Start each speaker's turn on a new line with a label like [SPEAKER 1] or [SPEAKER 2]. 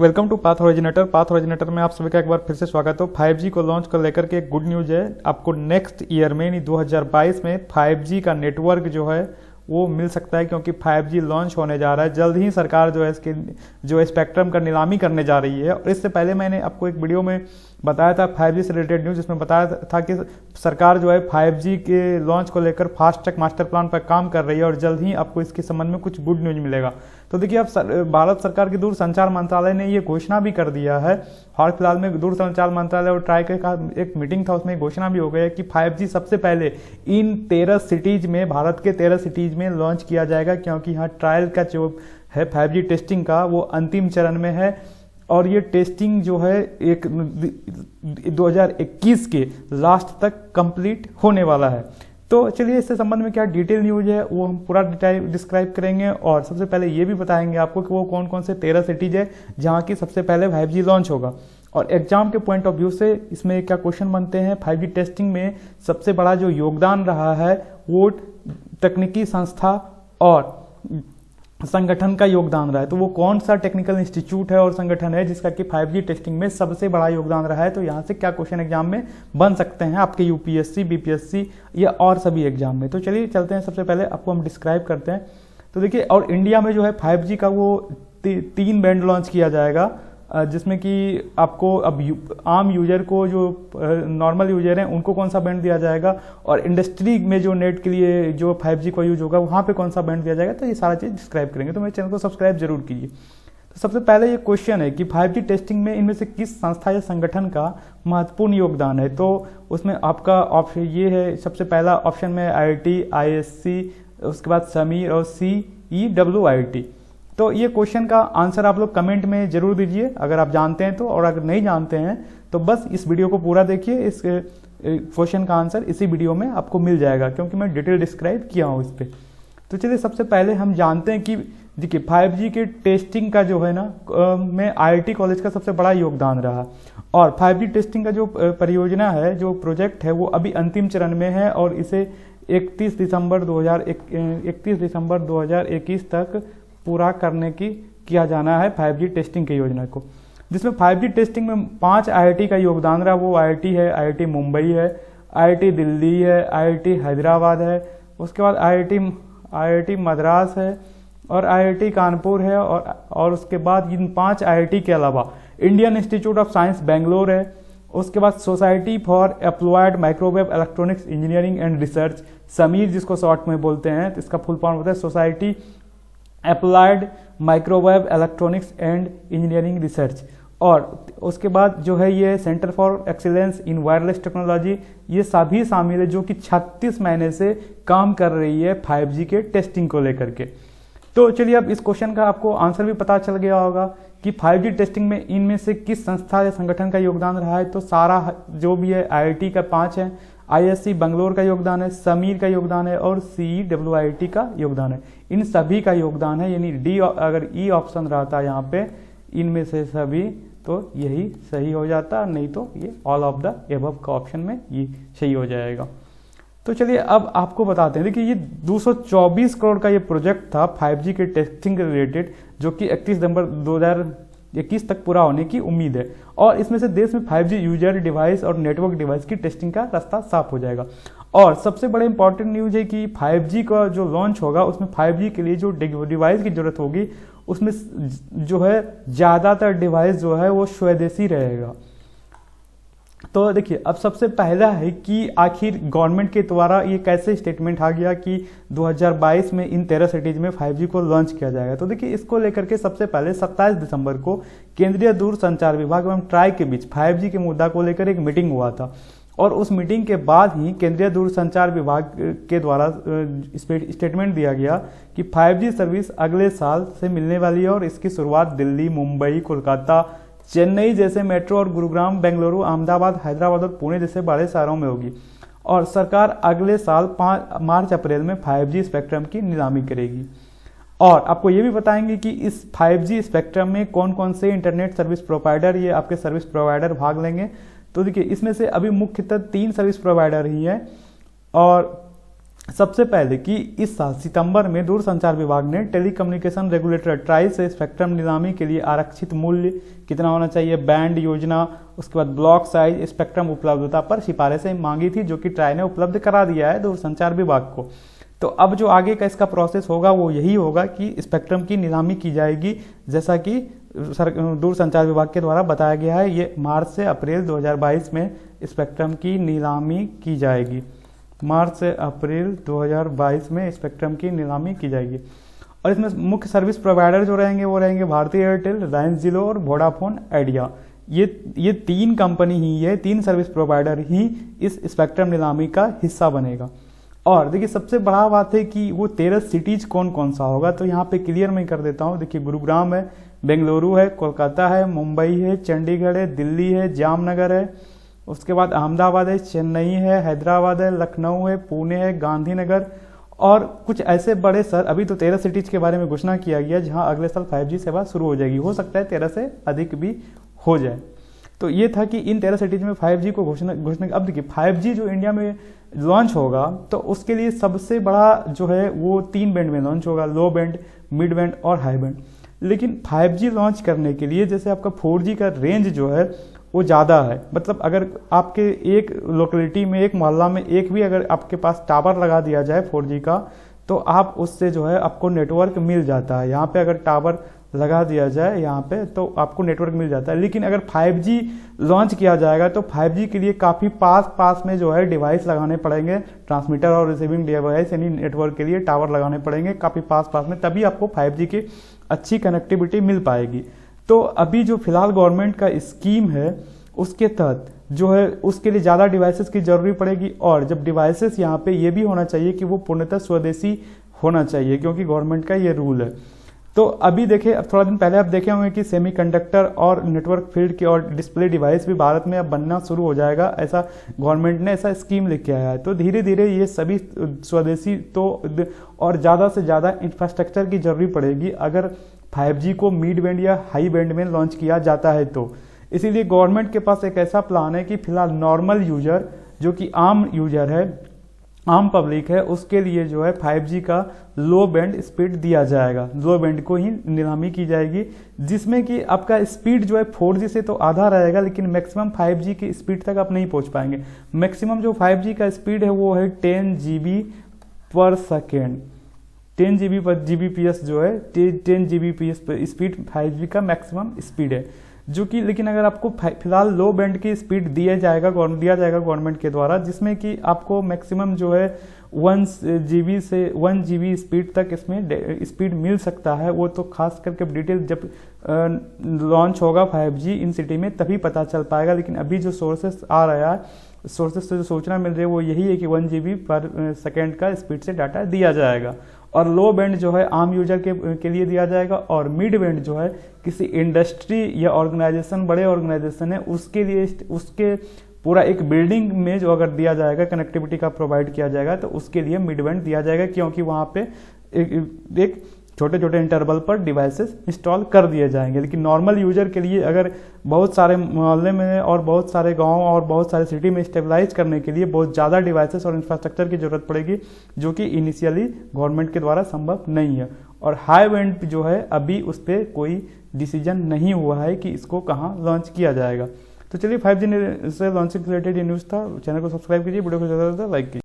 [SPEAKER 1] Welcome to Path Originator. Path Originator में आप सभी का एक बार फिर से स्वागत हो। 5G को लॉन्च को लेकर के एक गुड न्यूज़ है। आपको नेक्स्ट ईयर में यानी 2022 में 5G का नेटवर्क जो है वो मिल सकता है, क्योंकि 5G लॉन्च होने जा रहा है। जल्द ही सरकार जो है इसके जो स्पेक्ट्रम का नीलामी करने जा रही है। और इससे पहले मैंने आपको एक वीडियो में बताया था 5G से रिलेटेड न्यूज़, जिसमें बताया था कि सरकार जो है 5G के लॉन्च को लेकर फास्ट ट्रैक मास्टर प्लान पर काम कर रही है और जल्द ही आपको इसके संबंध में कुछ गुड न्यूज़ मिलेगा। तो देखिए, अब भारत सरकार के दूरसंचार मंत्रालय ने ये घोषणा भी कर दिया है। हाल फिलहाल में दूरसंचार मंत्रालय और ट्राई का एक मीटिंग था, उसमें घोषणा भी हो गई है कि 5G सबसे पहले इन 13 सिटीज में, भारत के 13 सिटीज में लॉन्च किया जाएगा, क्योंकि यहाँ ट्रायल का जो है 5G टेस्टिंग का वो अंतिम चरण में है। और ये टेस्टिंग जो है 2021 के लास्ट तक कंप्लीट होने वाला है। तो चलिए, इससे संबंध में क्या डिटेल न्यूज है वो हम पूरा डिटेल डिस्क्राइब करेंगे। और सबसे पहले ये भी बताएंगे आपको कि वो कौन कौन से 13 सिटीज है जहाँ की सबसे पहले 5G लॉन्च होगा। और एग्जाम के पॉइंट ऑफ व्यू से इसमें क्या क्वेश्चन बनते हैं। 5G टेस्टिंग में सबसे बड़ा जो योगदान रहा है वो तकनीकी संस्था और संगठन का योगदान रहा है। तो वो कौन सा टेक्निकल इंस्टीट्यूट है और संगठन है जिसका कि 5G टेस्टिंग में सबसे बड़ा योगदान रहा है। तो यहाँ से क्या क्वेश्चन एग्जाम में बन सकते हैं आपके यूपीएससी, बीपीएससी या और सभी एग्जाम में। तो चलिए चलते हैं, सबसे पहले आपको हम डिस्क्राइब करते हैं। तो देखिए, और इंडिया में जो है 5G का वो 3 बैंड लॉन्च किया जाएगा, जिसमें कि आपको अब आम यूजर को, जो नॉर्मल यूजर हैं उनको कौन सा बैंड दिया जाएगा, और इंडस्ट्री में जो नेट के लिए जो 5G का यूज होगा वहाँ पे कौन सा बैंड दिया जाएगा। तो ये सारा चीज़ डिस्क्राइब करेंगे। तो मेरे चैनल को सब्सक्राइब जरूर कीजिए। तो सबसे पहले ये क्वेश्चन है कि 5G टेस्टिंग में इनमें से किस संस्था या संगठन का महत्वपूर्ण योगदान है। तो उसमें आपका ऑप्शन ये है, सबसे पहला ऑप्शन में IIT, ISC, उसके बाद समीर और CEWIT। तो ये क्वेश्चन का आंसर आप लोग कमेंट में जरूर दीजिए अगर आप जानते हैं तो, और अगर नहीं जानते हैं तो बस इस वीडियो को पूरा देखिए। इस क्वेश्चन का आंसर इसी वीडियो में आपको मिल जाएगा, क्योंकि मैं डिटेल डिस्क्राइब किया हूँ इस पर। तो चलिए, सबसे पहले हम जानते हैं कि देखिए 5G के टेस्टिंग का जो है ना में IIT कॉलेज का सबसे बड़ा योगदान रहा। और 5G टेस्टिंग का जो परियोजना है, जो प्रोजेक्ट है, वो अभी अंतिम चरण में है और इसे 31 दिसंबर 2021 तक पूरा करने की किया जाना है 5G टेस्टिंग की योजना को, जिसमें 5G टेस्टिंग में 5 IIT का योगदान रहा। वो IIT है, IIT मुंबई है, IIT दिल्ली है, IIT हैदराबाद है, उसके बाद IIT मद्रास है और IIT कानपुर है। और उसके बाद इन 5 IIT के अलावा Indian institute of science Bangalore है, उसके बाद society for applied microwave electronics engineering and research, Sameer जिसको शॉर्ट में बोलते हैं, तो इसका फुल फॉर्म होता है society applied microwave electronics and engineering research. और उसके बाद जो है ये centre for excellence in wireless technology, ये सभी शामिल है, जो कि 36 महीने से काम कर रही है 5G के टेस्टिंग को लेकर के। तो चलिए, अब इस क्वेश्चन का आपको आंसर भी पता चल गया होगा कि 5G टेस्टिंग में इनमें से किस संस्था या संगठन का योगदान रहा है। तो सारा जो भी है IIT का 5 है, ISC बंगलोर का योगदान है, समीर का योगदान है और CEWIT का योगदान है। इन सभी का योगदान है, यानी डी अगर ई ऑप्शन रहता यहाँ पे इनमें से सभी, तो यही सही हो जाता, नहीं तो ये ऑल ऑफ द एबव का ऑप्शन में ये सही हो जाएगा। तो चलिए, अब आपको बताते हैं। देखिए, ये 224 करोड़ का ये प्रोजेक्ट था 5G के टेस्टिंग के रिलेटेड, जो कि 31 दिसंबर 2021 तक पूरा होने की उम्मीद है। और इसमें से देश में 5G यूजर डिवाइस और नेटवर्क डिवाइस की टेस्टिंग का रास्ता साफ हो जाएगा। और सबसे बड़े इंपॉर्टेंट न्यूज है कि 5G का जो लॉन्च होगा उसमें 5G के लिए जो डिवाइस की जरूरत होगी, उसमें जो है ज़्यादातर डिवाइस जो है वो स्वदेशी रहेगा। तो देखिए, अब सबसे पहला है कि आखिर गवर्नमेंट के द्वारा ये कैसे स्टेटमेंट आ गया कि 2022 में इन 13 सिटीज में 5G को लॉन्च किया जाएगा। तो देखिए, इसको लेकर के सबसे पहले 27 दिसंबर को केंद्रीय दूरसंचार विभाग एवं ट्राई के बीच 5G के मुद्दा को लेकर एक मीटिंग हुआ था। और उस मीटिंग के बाद ही केंद्रीय दूरसंचार विभाग के द्वारा स्टेटमेंट दिया गया कि 5G सर्विस अगले साल से मिलने वाली है और इसकी शुरुआत दिल्ली, मुंबई, कोलकाता, चेन्नई जैसे मेट्रो और गुरुग्राम, बेंगलुरु, अहमदाबाद, हैदराबाद और पुणे जैसे बड़े शहरों में होगी। और सरकार अगले साल मार्च-अप्रैल में 5G स्पेक्ट्रम की नीलामी करेगी। और आपको ये भी बताएंगे कि इस 5G स्पेक्ट्रम में कौन कौन से इंटरनेट सर्विस प्रोवाइडर, ये आपके सर्विस प्रोवाइडर भाग लेंगे। तो देखिए, इसमें से अभी मुख्यतः 3 सर्विस प्रोवाइडर ही है और सबसे पहले कि इस साल सितंबर में दूरसंचार विभाग ने टेलीकम्युनिकेशन रेगुलेटर ट्राई से स्पेक्ट्रम नीलामी के लिए आरक्षित मूल्य कितना होना चाहिए, बैंड योजना, उसके बाद ब्लॉक साइज, स्पेक्ट्रम उपलब्धता पर सिफारिशें मांगी थी, जो कि ट्राई ने उपलब्ध करा दिया है दूरसंचार विभाग को। तो अब जो आगे का इसका प्रोसेस होगा वो यही होगा कि स्पेक्ट्रम की नीलामी की जाएगी, जैसा कि दूरसंचार विभाग के द्वारा बताया गया है। ये मार्च से अप्रैल 2022 में स्पेक्ट्रम की नीलामी की जाएगी। मार्च से अप्रैल 2022 में स्पेक्ट्रम की नीलामी की जाएगी। और इसमें मुख्य सर्विस प्रोवाइडर जो रहेंगे वो रहेंगे भारतीय एयरटेल, रिलायंस जियो और वोडाफोन आइडिया। ये तीन कंपनी ही, ये तीन सर्विस प्रोवाइडर ही इस स्पेक्ट्रम नीलामी का हिस्सा बनेगा। और देखिए सबसे बड़ा बात है कि वो 13 सिटीज कौन कौन सा होगा, तो यहाँ पे क्लियर मैं कर देता हूँ। देखिए गुरुग्राम है, बेंगलुरु है, कोलकाता है, मुंबई है, चंडीगढ़ है, दिल्ली है, जामनगर है, उसके बाद अहमदाबाद है, चेन्नई है, हैदराबाद है, लखनऊ है, पुणे है, गांधीनगर और कुछ ऐसे बड़े शहर। अभी तो 13 सिटीज के बारे में घोषणा किया गया जहां अगले साल 5G सेवा शुरू हो जाएगी। हो सकता है 13 से अधिक भी हो जाए। तो ये था कि इन 13 सिटीज में 5G को घोषणा। अब देखिए 5G जो इंडिया में लॉन्च होगा तो उसके लिए सबसे बड़ा जो है वो 3 बैंड में लॉन्च होगा, लो बैंड, मिड बैंड और हाई बैंड। लेकिन 5G लॉन्च करने के लिए जैसे आपका 4G का रेंज जो है वो ज़्यादा है। मतलब अगर आपके एक लोकेलिटी में, एक मोहल्ला में एक भी अगर आपके पास टावर लगा दिया जाए 4G का, तो आप उससे जो है आपको नेटवर्क मिल जाता है। यहाँ पे अगर टावर लगा दिया जाए यहाँ पे तो आपको नेटवर्क मिल जाता है। लेकिन अगर 5G लॉन्च किया जाएगा तो 5G के लिए काफ़ी पास में जो है डिवाइस लगाने पड़ेंगे, ट्रांसमीटर और रिसीविंग डिवाइस, यानी नेटवर्क के लिए टावर लगाने पड़ेंगे काफ़ी पास में, तभी आपको 5G की अच्छी कनेक्टिविटी मिल पाएगी। तो अभी जो फिलहाल गवर्नमेंट का स्कीम है उसके तहत जो है उसके लिए ज़्यादा डिवाइसेस की जरूरी पड़ेगी। और जब डिवाइसेस यहाँ पे ये भी होना चाहिए कि वो पूर्णतः स्वदेशी होना चाहिए, क्योंकि गवर्नमेंट का ये रूल है। तो अभी देखिए, अब थोड़ा दिन पहले आप देखे होंगे कि सेमीकंडक्टर और नेटवर्क फील्ड की और डिस्प्ले डिवाइस भी भारत में अब बनना शुरू हो जाएगा। ऐसा गवर्नमेंट ने ऐसा स्कीम लेके आया है। तो धीरे धीरे ये सभी स्वदेशी तो और ज़्यादा से ज़्यादा इंफ्रास्ट्रक्चर की जरूरी पड़ेगी अगर 5G को मिड बैंड या हाई बैंड में लॉन्च किया जाता है। तो इसीलिए गवर्नमेंट के पास एक ऐसा प्लान है कि फिलहाल नॉर्मल यूजर, जो कि आम यूजर है, आम पब्लिक है, उसके लिए जो है 5G का लो बैंड स्पीड दिया जाएगा। लो बैंड को ही नीलामी की जाएगी, जिसमें कि आपका स्पीड जो है 4G से तो आधा रहेगा, लेकिन मैक्सिमम 5G की स्पीड तक आप नहीं पहुंच पाएंगे। मैक्सिमम जो 5G का स्पीड है वो है 10 GB पर सेकेंड। 10 Gbps जो है 10 Gbps स्पीड 5G का मैक्सिमम स्पीड है, जो कि लेकिन अगर आपको फिलहाल लो बैंड की स्पीड दिया जाएगा गवर्नमेंट के द्वारा, जिसमें कि आपको मैक्सिमम जो है 1 GB से 1 GB स्पीड तक इसमें स्पीड मिल सकता है। वो तो खास करके डिटेल जब लॉन्च होगा 5G इन सिटी में तभी पता चल पाएगा। लेकिन अभी जो सोर्सेस आ रहा है, सोर्सेस से जो सूचना मिल रही है वो यही है कि 1 GB पर सेकेंड का स्पीड से डाटा दिया जाएगा। और लो बैंड जो है आम यूजर के लिए दिया जाएगा। और मिड बैंड जो है किसी इंडस्ट्री या ऑर्गेनाइजेशन, बड़े ऑर्गेनाइजेशन है, उसके लिए उसके पूरा एक बिल्डिंग में जो अगर दिया जाएगा, कनेक्टिविटी का प्रोवाइड किया जाएगा, तो उसके लिए मिड बैंड दिया जाएगा, क्योंकि वहाँ पे एक छोटे छोटे इंटरवल पर डिवाइसेस इंस्टॉल कर दिए जाएंगे। लेकिन नॉर्मल यूजर के लिए अगर बहुत सारे मोहल्ले में और बहुत सारे गांव और बहुत सारे सिटी में स्टेबलाइज करने के लिए बहुत ज़्यादा डिवाइसेस और इंफ्रास्ट्रक्चर की जरूरत पड़ेगी, जो कि इनिशियली गवर्नमेंट के द्वारा संभव नहीं है। और हाई बैंड जो है अभी उस पर कोई डिसीजन नहीं हुआ है कि इसको कहाँ लॉन्च किया जाएगा। तो चलिए 5G से लॉन्चिंग रिलेटेड ये न्यूज़ था। चैनल को सब्सक्राइब कीजिए, वीडियो को ज़्यादा से ज़्यादा लाइक कीजिए।